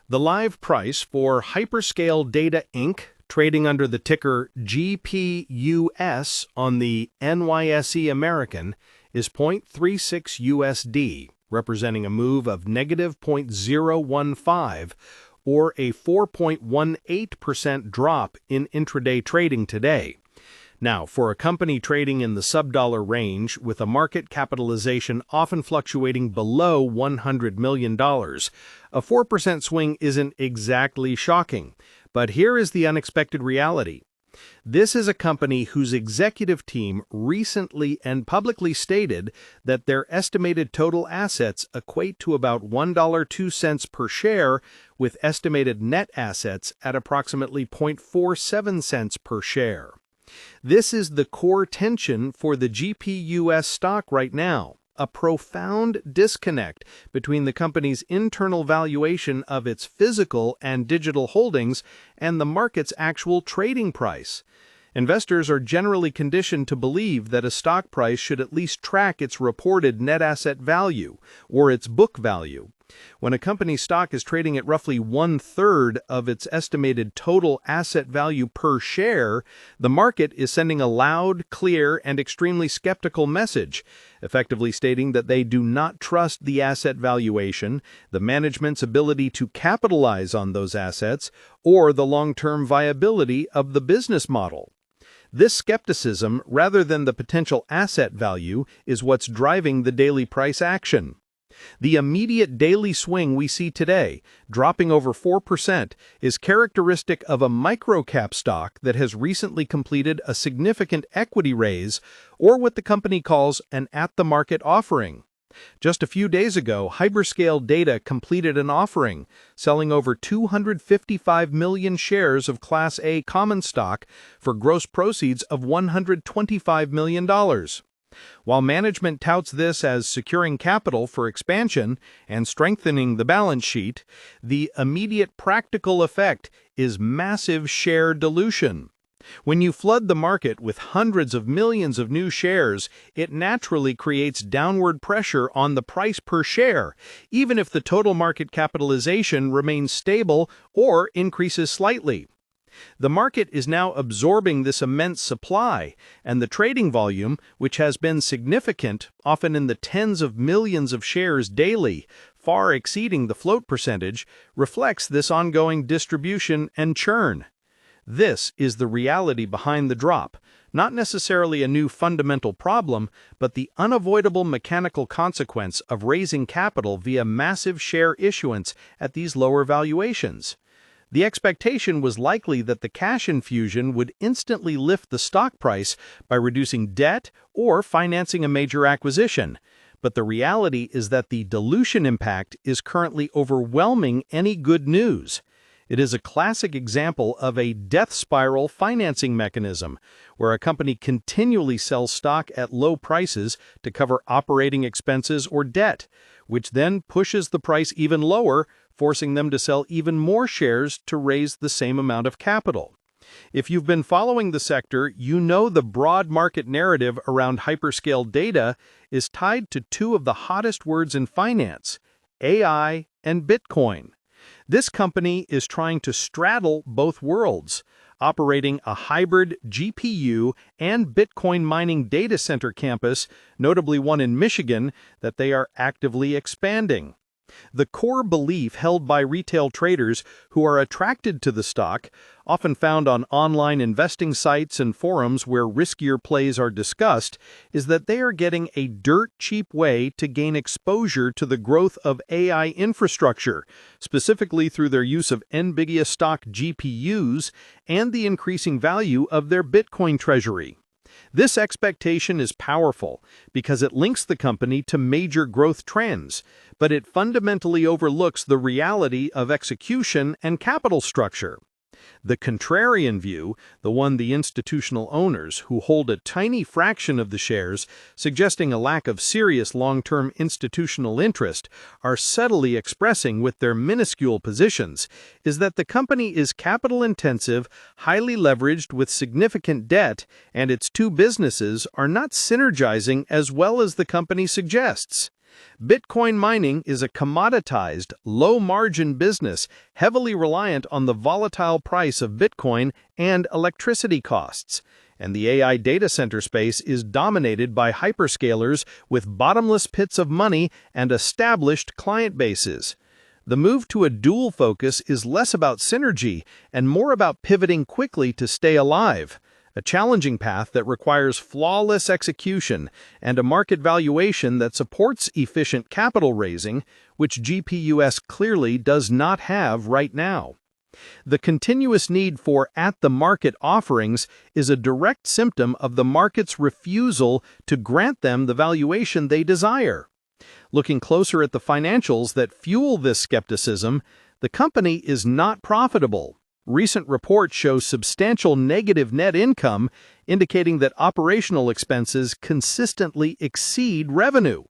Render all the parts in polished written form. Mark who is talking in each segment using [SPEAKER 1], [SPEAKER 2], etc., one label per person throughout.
[SPEAKER 1] The live price for Hyperscale Data Inc., trading under the ticker GPUS on the NYSEAMERICAN, is 0.36 USD, representing a move of negative 0.015 or a 4.18% drop in intraday trading today. Now, for a company trading in the sub-dollar range with a market capitalization often fluctuating below $100 million, a 4% swing isn't exactly shocking. But here is the unexpected reality. This is a company whose executive team recently and publicly stated that their estimated total assets equate to about $1.02 per share, with estimated net assets at approximately 0.47 cents per share. This is the core tension for the GPUS stock right now, a profound disconnect between the company's internal valuation of its physical and digital holdings and the market's actual trading price. Investors are generally conditioned to believe that a stock price should at least track its reported net asset value, or its book value. When a company's stock is trading at roughly 1/3 of its estimated total asset value per share, the market is sending a loud, clear, and extremely skeptical message, effectively stating that they do not trust the asset valuation, the management's ability to capitalize on those assets, or the long-term viability of the business model. This skepticism, rather than the potential asset value, is what's driving the daily price action. The immediate daily swing we see today, dropping over 4%, is characteristic of a microcap stock that has recently completed a significant equity raise, or what the company calls an at-the-market offering. Just a few days ago, Hyperscale Data completed an offering, selling over 255 million shares of Class A common stock for gross proceeds of $125 million. While management touts this as securing capital for expansion and strengthening the balance sheet, the immediate practical effect is massive share dilution. When you flood the market with hundreds of millions of new shares, it naturally creates downward pressure on the price per share, even if the total market capitalization remains stable or increases slightly. The market is now absorbing this immense supply, and the trading volume, which has been significant, often in the tens of millions of shares daily, far exceeding the float percentage, reflects this ongoing distribution and churn. This is the reality behind the drop, not necessarily a new fundamental problem, but the unavoidable mechanical consequence of raising capital via massive share issuance at these lower valuations. The expectation was likely that the cash infusion would instantly lift the stock price by reducing debt or financing a major acquisition, but the reality is that the dilution impact is currently overwhelming any good news. It is a classic example of a death spiral financing mechanism, where a company continually sells stock at low prices to cover operating expenses or debt, which then pushes the price even lower, forcing them to sell even more shares to raise the same amount of capital. If you've been following the sector, you know the broad market narrative around hyperscale data is tied to two of the hottest words in finance: AI and Bitcoin. This company is trying to straddle both worlds, operating a hybrid GPU and Bitcoin mining data center campus, notably one in Michigan, that they are actively expanding. The core belief held by retail traders who are attracted to the stock, often found on online investing sites and forums where riskier plays are discussed, is that they are getting a dirt-cheap way to gain exposure to the growth of AI infrastructure, specifically through their use of NVIDIA stock GPUs and the increasing value of their Bitcoin treasury. This expectation is powerful because it links the company to major growth trends, but it fundamentally overlooks the reality of execution and capital structure. The contrarian view, the one the institutional owners, who hold a tiny fraction of the shares, suggesting a lack of serious long-term institutional interest, are subtly expressing with their minuscule positions, is that the company is capital-intensive, highly leveraged with significant debt, and its two businesses are not synergizing as well as the company suggests. Bitcoin mining is a commoditized, low-margin business heavily reliant on the volatile price of Bitcoin and electricity costs, and the AI data center space is dominated by hyperscalers with bottomless pits of money and established client bases. The move to a dual focus is less about synergy and more about pivoting quickly to stay alive, a challenging path that requires flawless execution and a market valuation that supports efficient capital raising, which GPUS clearly does not have right now. The continuous need for at-the-market offerings is a direct symptom of the market's refusal to grant them the valuation they desire. Looking closer at the financials that fuel this skepticism, the company is not profitable. Recent reports show substantial negative net income, indicating that operational expenses consistently exceed revenue.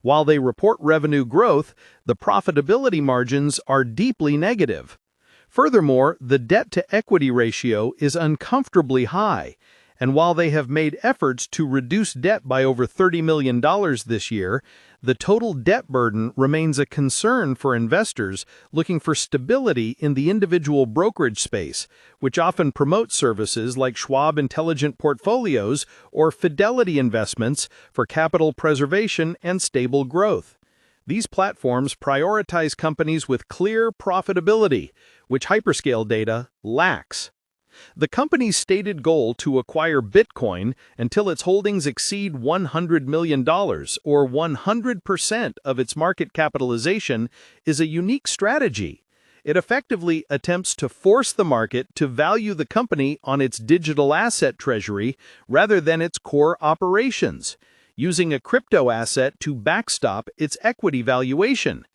[SPEAKER 1] While they report revenue growth, the profitability margins are deeply negative. Furthermore, the debt-to-equity ratio is uncomfortably high, and while they have made efforts to reduce debt by over $30 million this year, the total debt burden remains a concern for investors looking for stability in the individual brokerage space, which often promotes services like Schwab Intelligent Portfolios or Fidelity Investments for capital preservation and stable growth. These platforms prioritize companies with clear profitability, which Hyperscale Data lacks. The company's stated goal to acquire Bitcoin until its holdings exceed $100 million, or 100% of its market capitalization, is a unique strategy. It effectively attempts to force the market to value the company on its digital asset treasury rather than its core operations, using a crypto asset to backstop its equity valuation.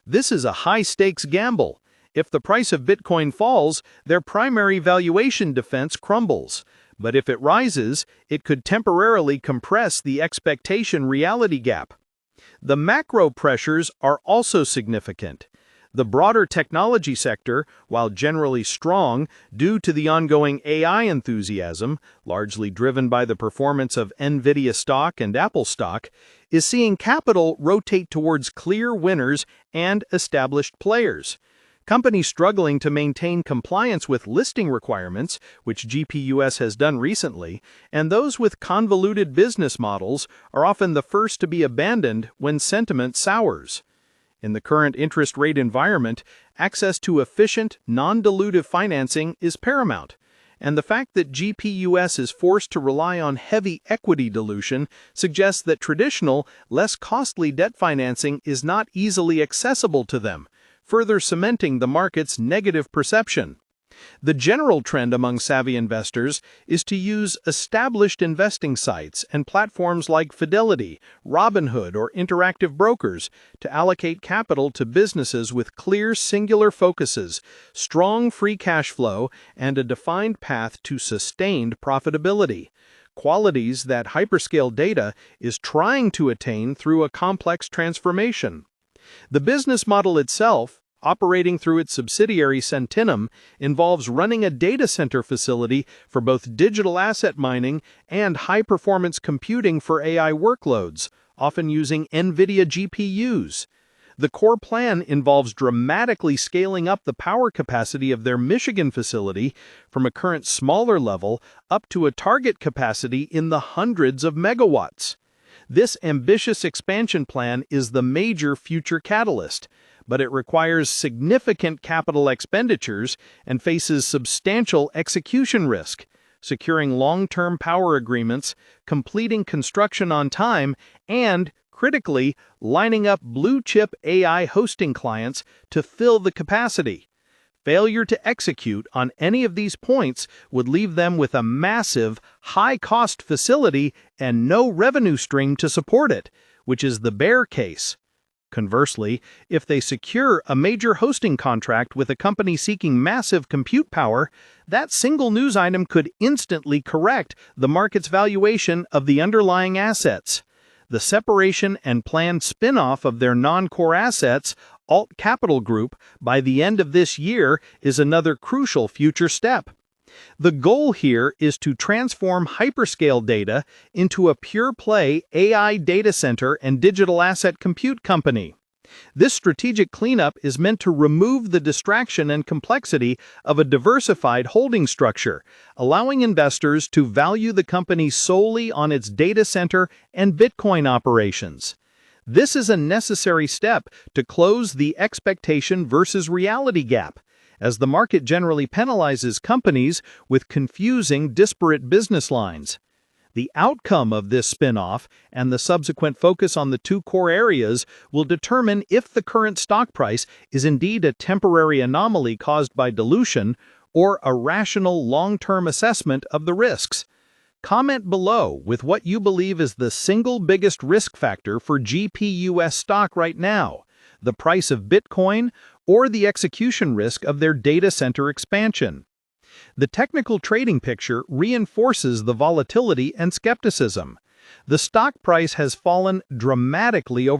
[SPEAKER 1] This is a high-stakes gamble. If the price of Bitcoin falls, their primary valuation defense crumbles. But if it rises, it could temporarily compress the expectation-reality gap. The macro pressures are also significant. The broader technology sector, while generally strong due to the ongoing AI enthusiasm, largely driven by the performance of NVIDIA stock and Apple stock, is seeing capital rotate towards clear winners and established players. Companies struggling to maintain compliance with listing requirements, which GPUS has done recently, and those with convoluted business models are often the first to be abandoned when sentiment sours. In the current interest rate environment, access to efficient, non-dilutive financing is paramount, and the fact that GPUS is forced to rely on heavy equity dilution suggests that traditional, less costly debt financing is not easily accessible to them, further cementing the market's negative perception. The general trend among savvy investors is to use established investing sites and platforms like Fidelity, Robinhood, or Interactive Brokers to allocate capital to businesses with clear singular focuses, strong free cash flow, and a defined path to sustained profitability, qualities that Hyperscale Data is trying to attain through a complex transformation. The business model itself, operating through its subsidiary Sentinum, involves running a data center facility for both digital asset mining and high-performance computing for AI workloads, often using NVIDIA GPUs. The core plan involves dramatically scaling up the power capacity of their Michigan facility from a current smaller level up to a target capacity in the hundreds of megawatts. This ambitious expansion plan is the major future catalyst, but it requires significant capital expenditures and faces substantial execution risk, securing long-term power agreements, completing construction on time, and, critically, lining up blue-chip AI hosting clients to fill the capacity. Failure to execute on any of these points would leave them with a massive, high-cost facility and no revenue stream to support it, which is the bear case. Conversely, if they secure a major hosting contract with a company seeking massive compute power, that single news item could instantly correct the market's valuation of the underlying assets. The separation and planned spin-off of their non-core assets, Alt Capital Group, by the end of this year is another crucial future step. The goal here is to transform hyperscale data into a pure-play AI data center and digital asset compute company. This strategic cleanup is meant to remove the distraction and complexity of a diversified holding structure, allowing investors to value the company solely on its data center and Bitcoin operations. This is a necessary step to close the expectation versus reality gap, as the market generally penalizes companies with confusing, disparate business lines. The outcome of this spin-off and the subsequent focus on the two core areas will determine if the current stock price is indeed a temporary anomaly caused by dilution or a rational long-term assessment of the risks. Comment below with what you believe is the single biggest risk factor for GPUS stock right now: the price of Bitcoin or the execution risk of their data center expansion. The technical trading picture reinforces the volatility and skepticism. The stock price has fallen dramatically over